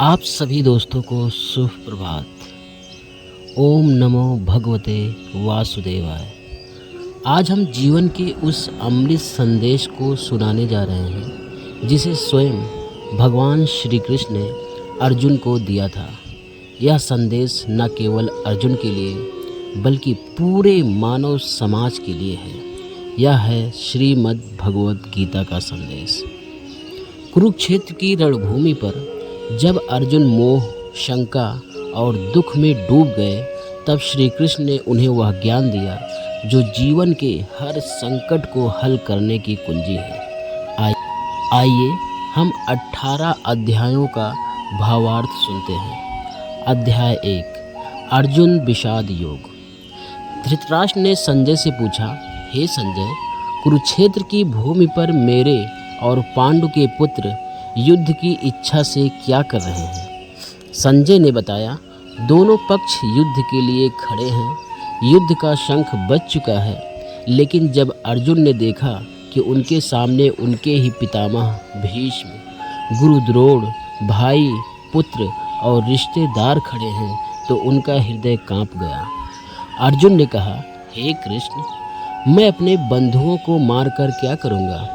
आप सभी दोस्तों को शुभ प्रभात। ओम नमो भगवते वासुदेवाय। आज हम जीवन के उस अमृत संदेश को सुनाने जा रहे हैं जिसे स्वयं भगवान श्री कृष्ण ने अर्जुन को दिया था। यह संदेश न केवल अर्जुन के लिए बल्कि पूरे मानव समाज के लिए है। यह है श्रीमद् भगवत गीता का संदेश। कुरुक्षेत्र की रणभूमि पर जब अर्जुन मोह, शंका और दुख में डूब गए, तब श्री कृष्ण ने उन्हें वह ज्ञान दिया जो जीवन के हर संकट को हल करने की कुंजी है। आइए हम 18 अध्यायों का भावार्थ सुनते हैं। अध्याय 1, अर्जुन विषाद योग। धृतराष्ट्र ने संजय से पूछा, हे संजय, कुरुक्षेत्र की भूमि पर मेरे और पांडु के पुत्र युद्ध की इच्छा से क्या कर रहे हैं? संजय ने बताया, दोनों पक्ष युद्ध के लिए खड़े हैं। युद्ध का शंख बज चुका है, लेकिन जब अर्जुन ने देखा कि उनके सामने उनके ही पितामह भीष्म, गुरु द्रोण, भाई, पुत्र और रिश्तेदार खड़े हैं, तो उनका हृदय कांप गया। अर्जुन ने कहा, हे कृष्ण, मैं अपने बंधुओं को मारकर क्या करूँगा?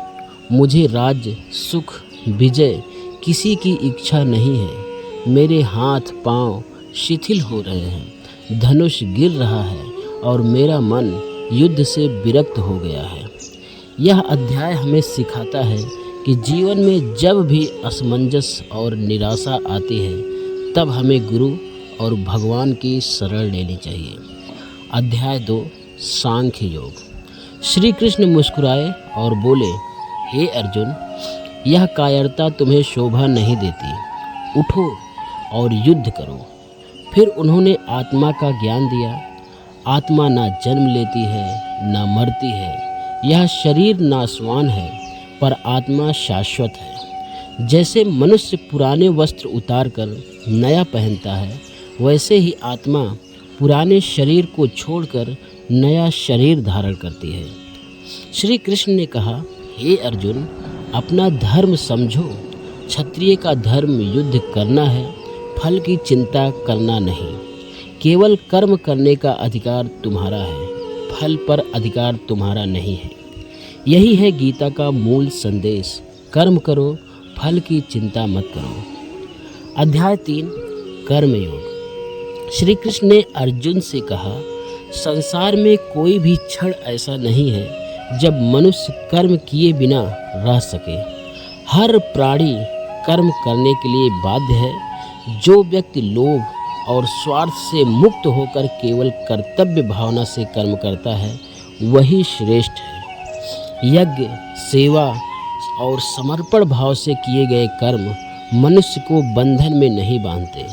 मुझे राज्य, सुख, विजय किसी की इच्छा नहीं है। मेरे हाथ पांव शिथिल हो रहे हैं, धनुष गिर रहा है और मेरा मन युद्ध से विरक्त हो गया है। यह अध्याय हमें सिखाता है कि जीवन में जब भी असमंजस और निराशा आती है, तब हमें गुरु और भगवान की शरण लेनी चाहिए। अध्याय 2, सांख्य योग। श्री कृष्ण मुस्कुराए और बोले, हे अर्जुन, यह कायरता तुम्हें शोभा नहीं देती। उठो और युद्ध करो। फिर उन्होंने आत्मा का ज्ञान दिया। आत्मा ना जन्म लेती है, ना मरती है। यह शरीर नाशवान है, पर आत्मा शाश्वत है। जैसे मनुष्य पुराने वस्त्र उतारकर नया पहनता है, वैसे ही आत्मा पुराने शरीर को छोड़कर नया शरीर धारण करती है। श्री कृष्ण ने कहा, हे अर्जुन, अपना धर्म समझो। क्षत्रिय का धर्म युद्ध करना है, फल की चिंता करना नहीं। केवल कर्म करने का अधिकार तुम्हारा है, फल पर अधिकार तुम्हारा नहीं है। यही है गीता का मूल संदेश। कर्म करो, फल की चिंता मत करो। अध्याय 3, कर्मयोग। श्री कृष्ण ने अर्जुन से कहा, संसार में कोई भी क्षण ऐसा नहीं है जब मनुष्य कर्म किए बिना रह सके। हर प्राणी कर्म करने के लिए बाध्य है। जो व्यक्ति लोभ और स्वार्थ से मुक्त होकर केवल कर्तव्य भावना से कर्म करता है, वही श्रेष्ठ है। यज्ञ, सेवा और समर्पण भाव से किए गए कर्म मनुष्य को बंधन में नहीं बांधते।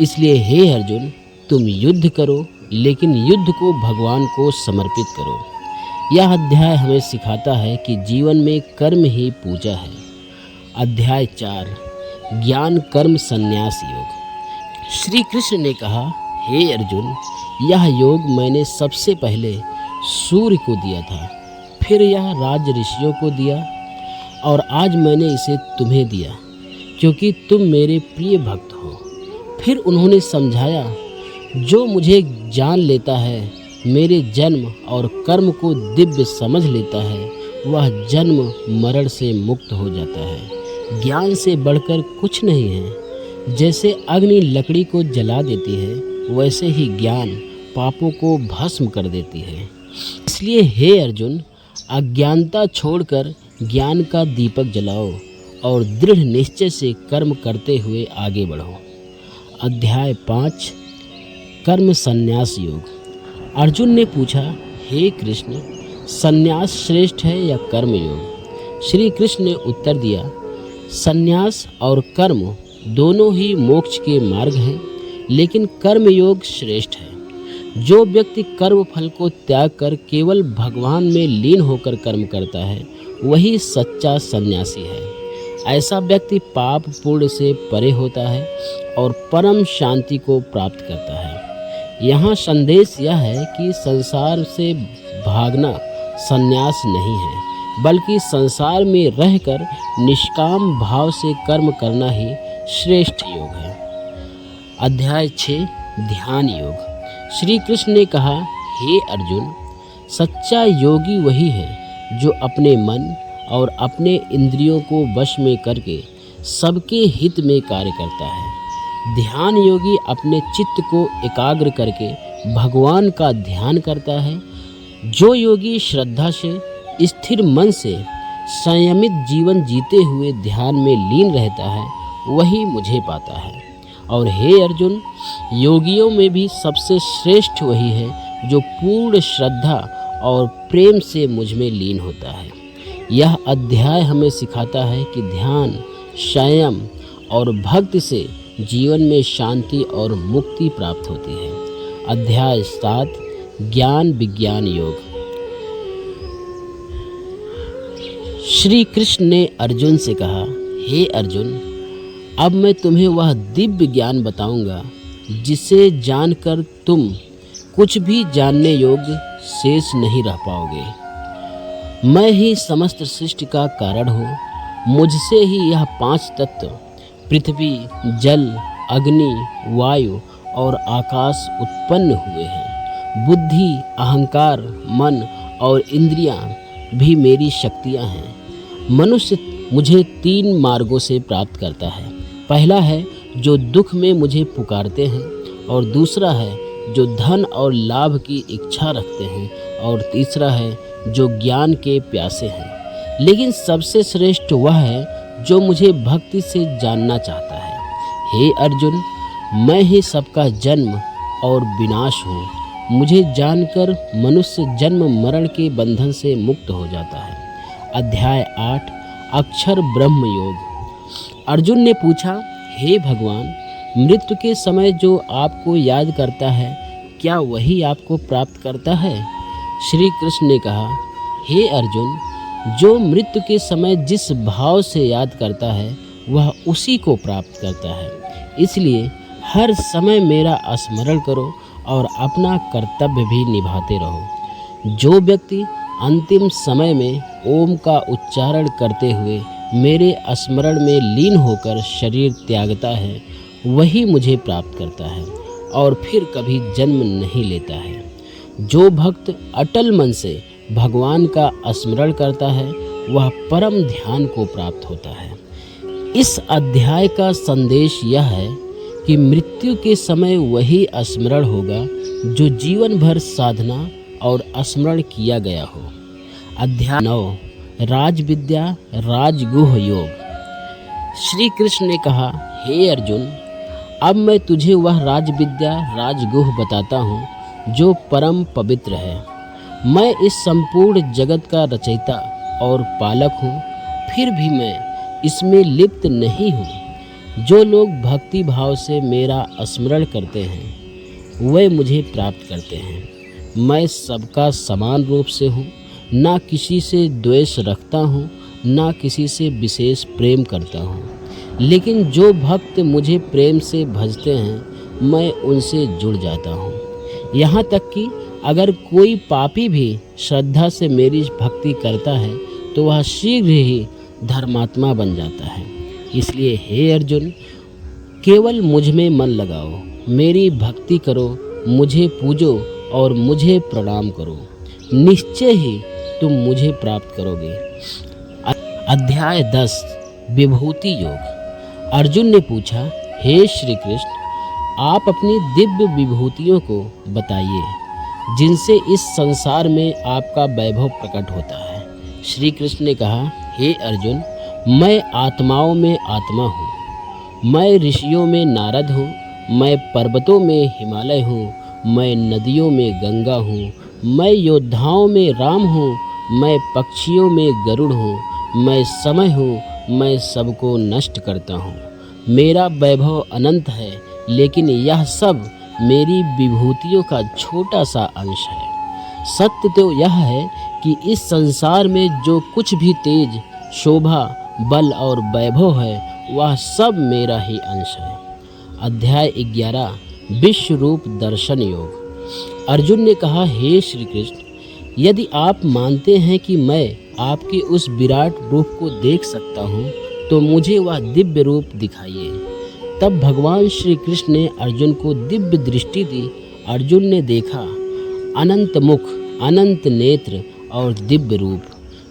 इसलिए हे अर्जुन, तुम युद्ध करो, लेकिन युद्ध को भगवान को समर्पित करो। यह अध्याय हमें सिखाता है कि जीवन में कर्म ही पूजा है। अध्याय 4, ज्ञान कर्म संन्यास योग। श्री कृष्ण ने कहा, हे अर्जुन, यह योग मैंने सबसे पहले सूर्य को दिया था, फिर यह राज ऋषियों को दिया और आज मैंने इसे तुम्हें दिया, क्योंकि तुम मेरे प्रिय भक्त हो। फिर उन्होंने समझाया, जो मुझे जान लेता है, मेरे जन्म और कर्म को दिव्य समझ लेता है, वह जन्म मरण से मुक्त हो जाता है। ज्ञान से बढ़कर कुछ नहीं है। जैसे अग्नि लकड़ी को जला देती है, वैसे ही ज्ञान पापों को भस्म कर देती है। इसलिए हे अर्जुन, अज्ञानता छोड़कर ज्ञान का दीपक जलाओ और दृढ़ निश्चय से कर्म करते हुए आगे बढ़ो। अध्याय 5, कर्म संन्यास योग। अर्जुन ने पूछा, हे कृष्ण, संन्यास श्रेष्ठ है या कर्म योग? श्री कृष्ण ने उत्तर दिया, संन्यास और कर्म दोनों ही मोक्ष के मार्ग हैं, लेकिन कर्म योग श्रेष्ठ है। जो व्यक्ति कर्म फल को त्याग कर केवल भगवान में लीन होकर कर्म करता है, वही सच्चा सन्यासी है। ऐसा व्यक्ति पाप पुण्य से परे होता है और परम शांति को प्राप्त करता है। यहाँ संदेश यह है कि संसार से भागना संन्यास नहीं है, बल्कि संसार में रहकर निष्काम भाव से कर्म करना ही श्रेष्ठ योग है। अध्याय 6 ध्यान योग। श्री कृष्ण ने कहा, हे अर्जुन, सच्चा योगी वही है जो अपने मन और अपने इंद्रियों को वश में करके सबके हित में कार्य करता है। ध्यान योगी अपने चित्त को एकाग्र करके भगवान का ध्यान करता है। जो योगी श्रद्धा से स्थिर मन से संयमित जीवन जीते हुए ध्यान में लीन रहता है, वही मुझे पाता है। और हे अर्जुन, योगियों में भी सबसे श्रेष्ठ वही है जो पूर्ण श्रद्धा और प्रेम से मुझ में लीन होता है। यह अध्याय हमें सिखाता है कि ध्यान, संयम और भक्ति से जीवन में शांति और मुक्ति प्राप्त होती है। अध्याय 7 ज्ञान विज्ञान योग। श्री कृष्ण ने अर्जुन से कहा, हे अर्जुन, अब मैं तुम्हें वह दिव्य ज्ञान बताऊंगा जिसे जानकर तुम कुछ भी जानने योग्य शेष नहीं रह पाओगे। मैं ही समस्त सृष्टि का कारण हूँ। मुझसे ही यह 5 तत्व पृथ्वी, जल, अग्नि, वायु और आकाश उत्पन्न हुए हैं। बुद्धि, अहंकार, मन और इंद्रियां भी मेरी शक्तियां हैं। मनुष्य मुझे 3 मार्गों से प्राप्त करता है। पहला है जो दुख में मुझे पुकारते हैं, और दूसरा है जो धन और लाभ की इच्छा रखते हैं, और तीसरा है जो ज्ञान के प्यासे हैं। लेकिन सबसे श्रेष्ठ वह है जो मुझे भक्ति से जानना चाहता है। हे अर्जुन, मैं ही सबका जन्म और विनाश हूँ। मुझे जानकर मनुष्य जन्म मरण के बंधन से मुक्त हो जाता है। अध्याय 8 अक्षर ब्रह्म योग। अर्जुन ने पूछा, हे भगवान, मृत्यु के समय जो आपको याद करता है, क्या वही आपको प्राप्त करता है? श्री कृष्ण ने कहा, हे अर्जुन, जो मृत्यु के समय जिस भाव से याद करता है, वह उसी को प्राप्त करता है। इसलिए हर समय मेरा स्मरण करो और अपना कर्तव्य भी निभाते रहो। जो व्यक्ति अंतिम समय में ओम का उच्चारण करते हुए मेरे स्मरण में लीन होकर शरीर त्यागता है, वही मुझे प्राप्त करता है और फिर कभी जन्म नहीं लेता है। जो भक्त अटल मन से भगवान का स्मरण करता है, वह परम ध्यान को प्राप्त होता है। इस अध्याय का संदेश यह है कि मृत्यु के समय वही स्मरण होगा जो जीवन भर साधना और स्मरण किया गया हो। अध्याय 9 राजविद्या राजगुह योग। श्री कृष्ण ने कहा, हे अर्जुन, अब मैं तुझे वह राजविद्या राजगुह बताता हूँ जो परम पवित्र है। मैं इस संपूर्ण जगत का रचयिता और पालक हूँ, फिर भी मैं इसमें लिप्त नहीं हूँ। जो लोग भक्ति भाव से मेरा स्मरण करते हैं, वे मुझे प्राप्त करते हैं। मैं सबका समान रूप से हूँ, ना किसी से द्वेष रखता हूँ, ना किसी से विशेष प्रेम करता हूँ। लेकिन जो भक्त मुझे प्रेम से भजते हैं, मैं उनसे जुड़ जाता हूँ। यहाँ तक कि अगर कोई पापी भी श्रद्धा से मेरी भक्ति करता है, तो वह शीघ्र ही धर्मात्मा बन जाता है। इसलिए हे अर्जुन, केवल मुझ में मन लगाओ, मेरी भक्ति करो, मुझे पूजो और मुझे प्रणाम करो। निश्चय ही तुम मुझे प्राप्त करोगे। अध्याय 10 विभूति योग। अर्जुन ने पूछा, हे श्री कृष्ण, आप अपनी दिव्य विभूतियों को बताइए जिनसे इस संसार में आपका वैभव प्रकट होता है। श्री कृष्ण ने कहा, हे अर्जुन, मैं आत्माओं में आत्मा हूँ, मैं ऋषियों में नारद हूँ, मैं पर्वतों में हिमालय हूँ, मैं नदियों में गंगा हूँ, मैं योद्धाओं में राम हूँ, मैं पक्षियों में गरुड़ हूँ, मैं समय हूँ, मैं सबको नष्ट करता हूँ। मेरा वैभव अनंत है, लेकिन यह सब मेरी विभूतियों का छोटा सा अंश है। सत्य तो यह है कि इस संसार में जो कुछ भी तेज, शोभा, बल और वैभव है, वह सब मेरा ही अंश है। अध्याय 11 विश्व रूप दर्शन योग। अर्जुन ने कहा, हे श्री कृष्ण, यदि आप मानते हैं कि मैं आपके उस विराट रूप को देख सकता हूँ, तो मुझे वह दिव्य रूप दिखाइए। तब भगवान श्री कृष्ण ने अर्जुन को दिव्य दृष्टि दी। अर्जुन ने देखा अनंत मुख, अनंत नेत्र और दिव्य रूप,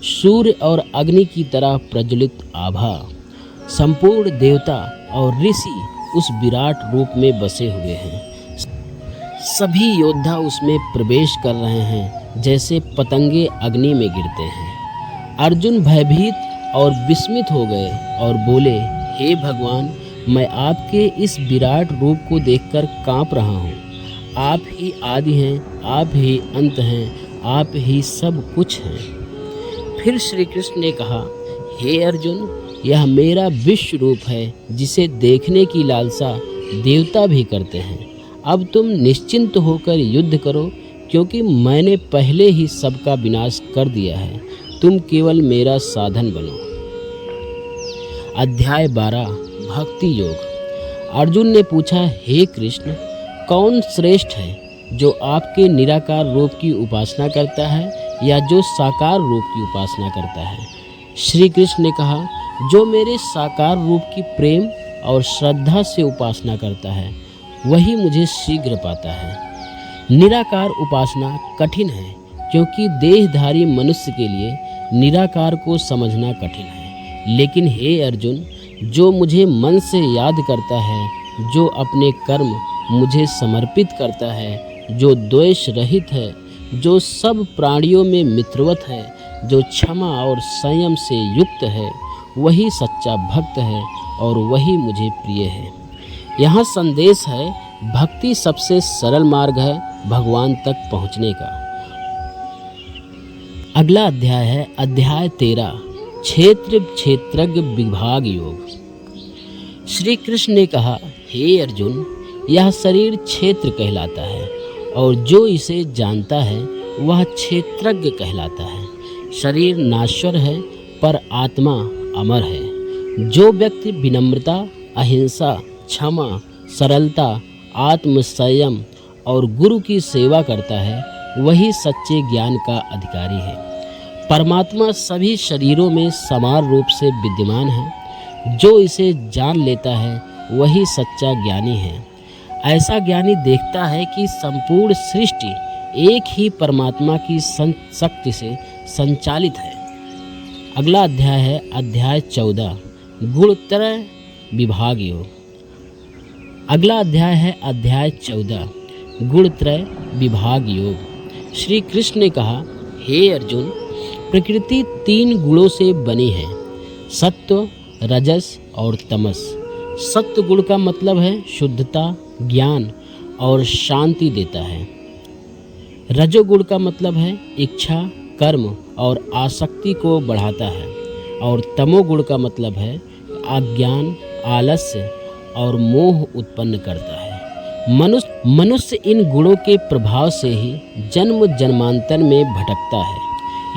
सूर्य और अग्नि की तरह प्रज्वलित आभा। संपूर्ण देवता और ऋषि उस विराट रूप में बसे हुए हैं। सभी योद्धा उसमें प्रवेश कर रहे हैं जैसे पतंगे अग्नि में गिरते हैं। अर्जुन भयभीत और विस्मित हो गए और बोले, हे भगवान, मैं आपके इस विराट रूप को देखकर कांप रहा हूँ। आप ही आदि हैं, आप ही अंत हैं, आप ही सब कुछ हैं। फिर श्री कृष्ण ने कहा, हे अर्जुन, यह मेरा विश्व रूप है जिसे देखने की लालसा देवता भी करते हैं। अब तुम निश्चिंत होकर युद्ध करो, क्योंकि मैंने पहले ही सबका विनाश कर दिया है। तुम केवल मेरा साधन बनो। अध्याय 12 भक्ति योग। अर्जुन ने पूछा, हे कृष्ण, कौन श्रेष्ठ है, जो आपके निराकार रूप की उपासना करता है या जो साकार रूप की उपासना करता है? श्री कृष्ण ने कहा, जो मेरे साकार रूप की प्रेम और श्रद्धा से उपासना करता है वही मुझे शीघ्र पाता है। निराकार उपासना कठिन है, क्योंकि देहधारी मनुष्य के लिए निराकार को समझना कठिन है। लेकिन हे अर्जुन, जो मुझे मन से याद करता है, जो अपने कर्म मुझे समर्पित करता है, जो द्वेष रहित है, जो सब प्राणियों में मित्रवत है, जो क्षमा और संयम से युक्त है, वही सच्चा भक्त है और वही मुझे प्रिय है। यहाँ संदेश है, भक्ति सबसे सरल मार्ग है भगवान तक पहुँचने का। अगला अध्याय है अध्याय 13 क्षेत्र क्षेत्रज्ञ विभाग योग। श्री कृष्ण ने कहा, हे अर्जुन, यह शरीर क्षेत्र कहलाता है और जो इसे जानता है वह क्षेत्रज्ञ कहलाता है। शरीर नाश्वर है पर आत्मा अमर है। जो व्यक्ति विनम्रता, अहिंसा, क्षमा, सरलता, आत्म संयम और गुरु की सेवा करता है वही सच्चे ज्ञान का अधिकारी है। परमात्मा सभी शरीरों में समान रूप से विद्यमान है। जो इसे जान लेता है वही सच्चा ज्ञानी है। ऐसा ज्ञानी देखता है कि संपूर्ण सृष्टि एक ही परमात्मा की शक्ति से संचालित है। अगला अध्याय है अध्याय 14 गुणत्रय विभाग योग। अगला अध्याय है अध्याय 14 गुणत्रय विभाग योग। श्री कृष्ण ने कहा, हे अर्जुन, प्रकृति 3 गुणों से बनी है, सत्व, रजस और तमस। सत्व गुण का मतलब है शुद्धता, ज्ञान और शांति देता है। रजोगुण का मतलब है इच्छा, कर्म और आसक्ति को बढ़ाता है। और तमोगुण का मतलब है अज्ञान, आलस्य और मोह उत्पन्न करता है। मनुष्य इन गुणों के प्रभाव से ही जन्म जन्मांतर में भटकता है।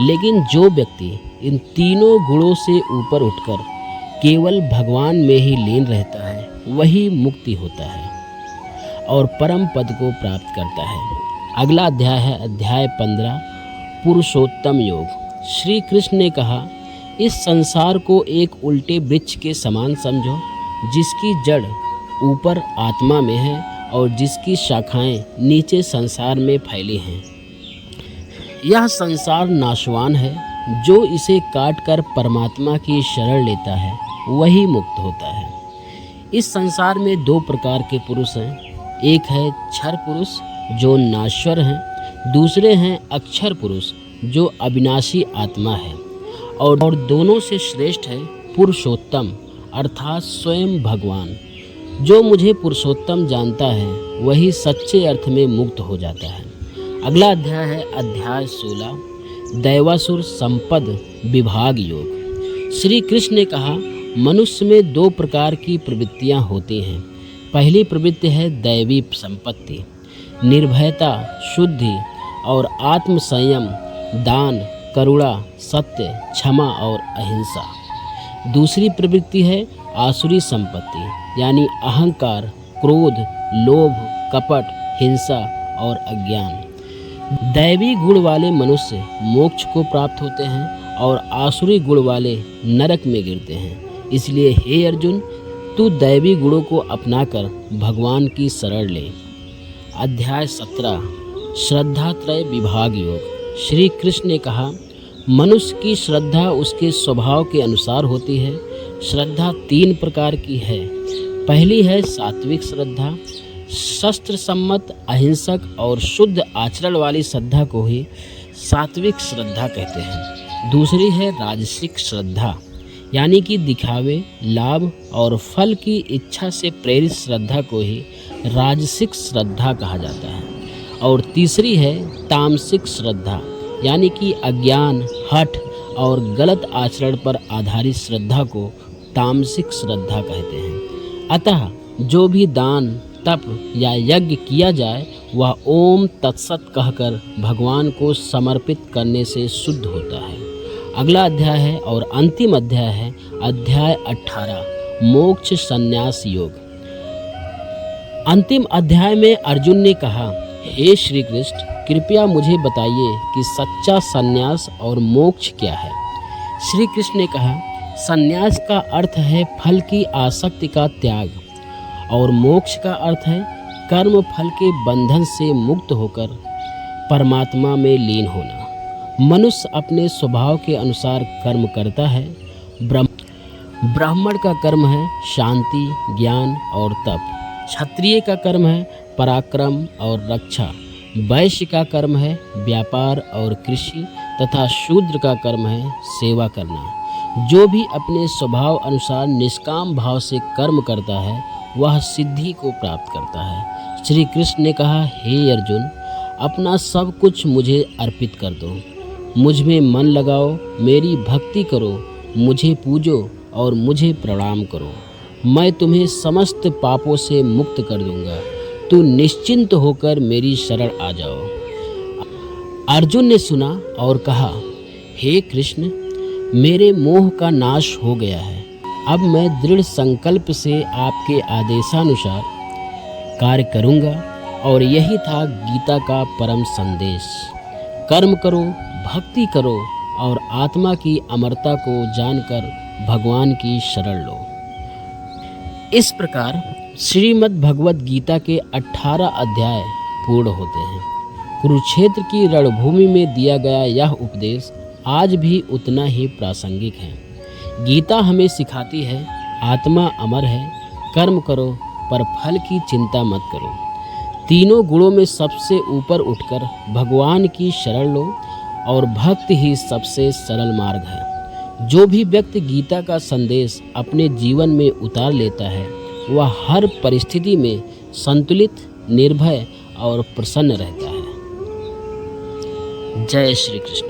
लेकिन जो व्यक्ति इन तीनों गुणों से ऊपर उठकर केवल भगवान में ही लीन रहता है वही मुक्ति होता है और परम पद को प्राप्त करता है। अगला अध्याय है अध्याय 15 पुरुषोत्तम योग। श्री कृष्ण ने कहा, इस संसार को एक उल्टे वृक्ष के समान समझो, जिसकी जड़ ऊपर आत्मा में है और जिसकी शाखाएं नीचे संसार में फैली हैं। यह संसार नाशवान है। जो इसे काटकर परमात्मा की शरण लेता है वही मुक्त होता है। इस संसार में 2 प्रकार के पुरुष हैं। एक है क्षर पुरुष जो नाश्वर हैं, दूसरे हैं अक्षर पुरुष जो अविनाशी आत्मा है। और दोनों से श्रेष्ठ है पुरुषोत्तम अर्थात स्वयं भगवान। जो मुझे पुरुषोत्तम जानता है वही सच्चे अर्थ में मुक्त हो जाता है। अगला अध्याय है अध्याय 16 दैवासुर संपद विभाग योग। श्री कृष्ण ने कहा, मनुष्य में 2 प्रकार की प्रवृत्तियां होती हैं। पहली प्रवृत्ति है दैवी संपत्ति, निर्भयता, शुद्धि और आत्म संयम, दान, करुणा, सत्य, क्षमा और अहिंसा। दूसरी प्रवृत्ति है आसुरी संपत्ति यानी अहंकार, क्रोध, लोभ, कपट, हिंसा और अज्ञान। दैवी गुण वाले मनुष्य मोक्ष को प्राप्त होते हैं और आसुरी गुण वाले नरक में गिरते हैं। इसलिए हे अर्जुन, तू दैवी गुणों को अपनाकर भगवान की शरण ले। अध्याय 17 श्रद्धात्रय विभाग योग। श्री कृष्ण ने कहा, मनुष्य की श्रद्धा उसके स्वभाव के अनुसार होती है। श्रद्धा 3 प्रकार की है। पहली है सात्विक श्रद्धा। शस्त्र सम्मत, अहिंसक और शुद्ध आचरण वाली श्रद्धा को ही सात्विक श्रद्धा कहते हैं। दूसरी है राजसिक श्रद्धा, यानी कि दिखावे, लाभ और फल की इच्छा से प्रेरित श्रद्धा को ही राजसिक श्रद्धा कहा जाता है। और तीसरी है तामसिक श्रद्धा, यानी कि अज्ञान, हठ और गलत आचरण पर आधारित श्रद्धा को तामसिक श्रद्धा कहते हैं। अतः जो भी दान, तप या यज्ञ किया जाए वह ओम तत्सत कहकर भगवान को समर्पित करने से शुद्ध होता है। अगला अध्याय है और अंतिम अध्याय है अध्याय 18 मोक्ष संन्यास योग। अंतिम अध्याय में अर्जुन ने कहा, हे श्री कृष्ण, कृपया मुझे बताइए कि सच्चा संन्यास और मोक्ष क्या है। श्री कृष्ण ने कहा, संन्यास का अर्थ है फल की आसक्ति का त्याग और मोक्ष का अर्थ है कर्म फल के बंधन से मुक्त होकर परमात्मा में लीन होना। मनुष्य अपने स्वभाव के अनुसार कर्म करता है। ब्राह्मण का कर्म है शांति, ज्ञान और तप। क्षत्रिय का कर्म है पराक्रम और रक्षा। वैश्य का कर्म है व्यापार और कृषि तथा शूद्र का कर्म है सेवा करना। जो भी अपने स्वभाव अनुसार निष्काम भाव से कर्म करता है वह सिद्धि को प्राप्त करता है। श्री कृष्ण ने कहा, हे अर्जुन, अपना सब कुछ मुझे अर्पित कर दो। मुझ में मन लगाओ, मेरी भक्ति करो, मुझे पूजो और मुझे प्रणाम करो। मैं तुम्हें समस्त पापों से मुक्त कर दूंगा। तू निश्चिंत होकर मेरी शरण आ जाओ। अर्जुन ने सुना और कहा, हे कृष्ण, मेरे मोह का नाश हो गया है। अब मैं दृढ़ संकल्प से आपके आदेशानुसार कार्य करूंगा। और यही था गीता का परम संदेश। कर्म करो, भक्ति करो और आत्मा की अमरता को जानकर भगवान की शरण लो। इस प्रकार श्रीमद् भगवत गीता के 18 अध्याय पूर्ण होते हैं। कुरुक्षेत्र की रणभूमि में दिया गया यह उपदेश आज भी उतना ही प्रासंगिक है। गीता हमें सिखाती है, आत्मा अमर है, कर्म करो पर फल की चिंता मत करो। तीनों गुणों में सबसे ऊपर उठकर भगवान की शरण लो और भक्ति ही सबसे सरल मार्ग है। जो भी व्यक्ति गीता का संदेश अपने जीवन में उतार लेता है वह हर परिस्थिति में संतुलित, निर्भय और प्रसन्न रहता है। जय श्री कृष्ण।